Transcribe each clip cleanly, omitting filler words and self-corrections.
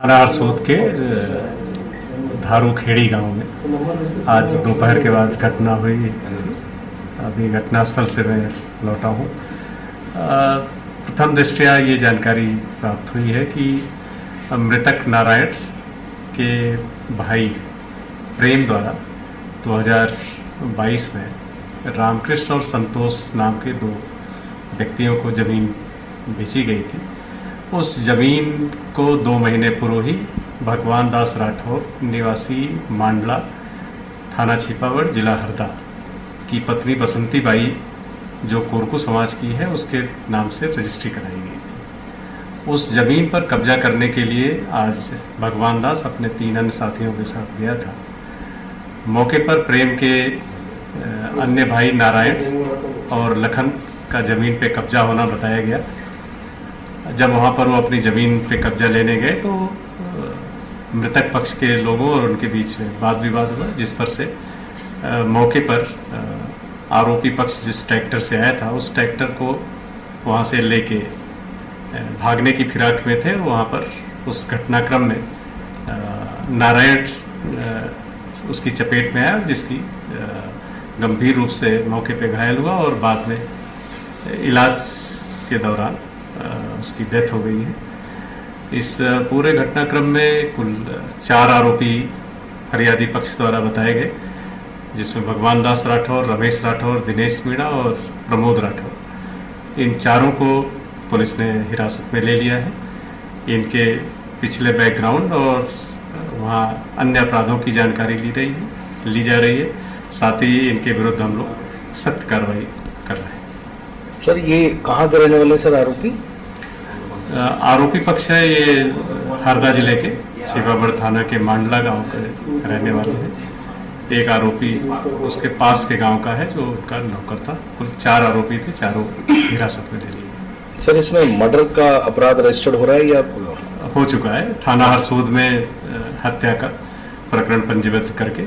हरसोद के धारूखेड़ी गांव में आज दोपहर के बाद घटना हुई। अभी घटनास्थल से मैं लौटा हूँ। प्रथम दृष्टया ये जानकारी प्राप्त हुई है कि मृतक नारायण के भाई प्रेम द्वारा 2022 में रामकृष्ण और संतोष नाम के दो व्यक्तियों को ज़मीन बेची गई थी। उस ज़मीन को 2 महीने पूर्व ही भगवान दास राठौर निवासी मांडला, थाना छिपावड़, जिला हरदा की पत्नी बसंती बाई जो कोरकू समाज की है उसके नाम से रजिस्ट्री कराई गई थी। उस ज़मीन पर कब्जा करने के लिए आज भगवान दास अपने 3 अन्य साथियों के साथ गया था। मौके पर प्रेम के अन्य भाई नारायण और लखन का ज़मीन पे कब्जा होना बताया गया। जब वहाँ पर वो अपनी ज़मीन पे कब्जा लेने गए तो मृतक पक्ष के लोगों और उनके बीच में वाद विवाद हुआ, जिस पर से मौके पर आरोपी पक्ष जिस ट्रैक्टर से आया था उस ट्रैक्टर को वहाँ से लेके भागने की फिराक में थे। वहाँ पर उस घटनाक्रम में नारायण उसकी चपेट में आया, जिसकी गंभीर रूप से मौके पे घायल हुआ और बाद में इलाज के दौरान उसकी डेथ हो गई है। इस पूरे घटनाक्रम में कुल 4 आरोपी फरियादी पक्ष द्वारा बताए गए, जिसमें भगवान दास राठौर, रमेश राठौर, दिनेश मीणा और प्रमोद राठौर। इन चारों को पुलिस ने हिरासत में ले लिया है। इनके पिछले बैकग्राउंड और वहाँ अन्य अपराधों की जानकारी ली जा रही है। साथ ही इनके विरुद्ध हम लोग सख्त कार्रवाई कर रहे हैं। सर, ये कहाँ के रहने वाले सर आरोपी? आरोपी पक्ष है ये हरदा जिले के छिपावड़ थाना के मांडला गांव के रहने वाले हैं। एक आरोपी उसके पास के गांव का है जो उनका नौकर था। कुल 4 आरोपी थे, चारों हिरासत में ले लिए। सर, इसमें मर्डर का अपराध रजिस्टर्ड हो रहा है या हो चुका है? थाना हरसोद में हत्या का प्रकरण पंजीबद्ध करके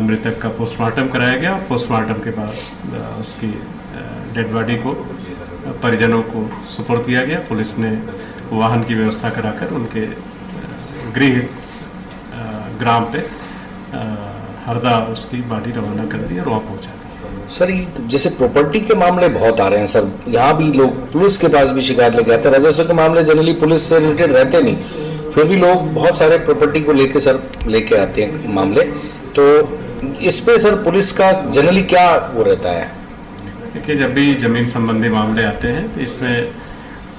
मृतक का पोस्टमार्टम कराया गया। पोस्टमार्टम के बाद उसकी डेड बॉडी को परिजनों को सुपुर्द किया गया। पुलिस ने वाहन की व्यवस्था कराकर उनके गृह ग्राम पे हरदा उसकी बॉडी रवाना कर दी और वहाँ पहुँचा दी। सर, जैसे प्रॉपर्टी के मामले बहुत आ रहे हैं सर, यहाँ भी लोग पुलिस के पास भी शिकायत लेके आते हैं। राजस्व के मामले जनरली पुलिस से रिलेटेड रहते नहीं, फिर भी लोग बहुत सारे प्रॉपर्टी को लेके सर लेके आते हैं मामले। तो इस पे सर पुलिस का जनरली क्या वो रहता है? देखिए, जब भी ज़मीन संबंधी मामले आते हैं तो इसमें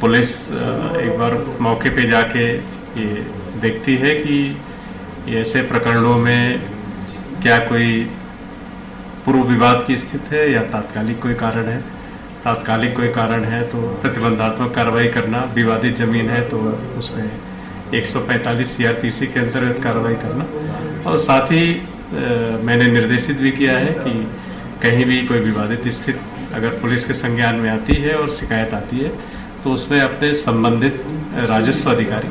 पुलिस एक बार मौके पे जाके ये देखती है कि ऐसे प्रकरणों में क्या कोई पूर्व विवाद की स्थिति है या तात्कालिक कोई कारण है। तात्कालिक कोई कारण है तो प्रतिबंधात्मक कार्रवाई करना, विवादित ज़मीन है तो उसमें 145 CRPC के अंतर्गत कार्रवाई करना। और साथ ही मैंने निर्देशित भी किया है कि कहीं भी कोई विवादित स्थिति अगर पुलिस के संज्ञान में आती है और शिकायत आती है तो उसमें अपने संबंधित राजस्व अधिकारी,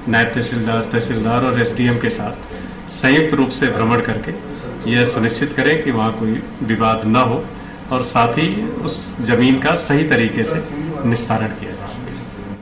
नायब तहसीलदार, तहसीलदार और SDM के साथ संयुक्त रूप से भ्रमण करके यह सुनिश्चित करें कि वहाँ कोई विवाद न हो और साथ ही उस जमीन का सही तरीके से निस्तारण किया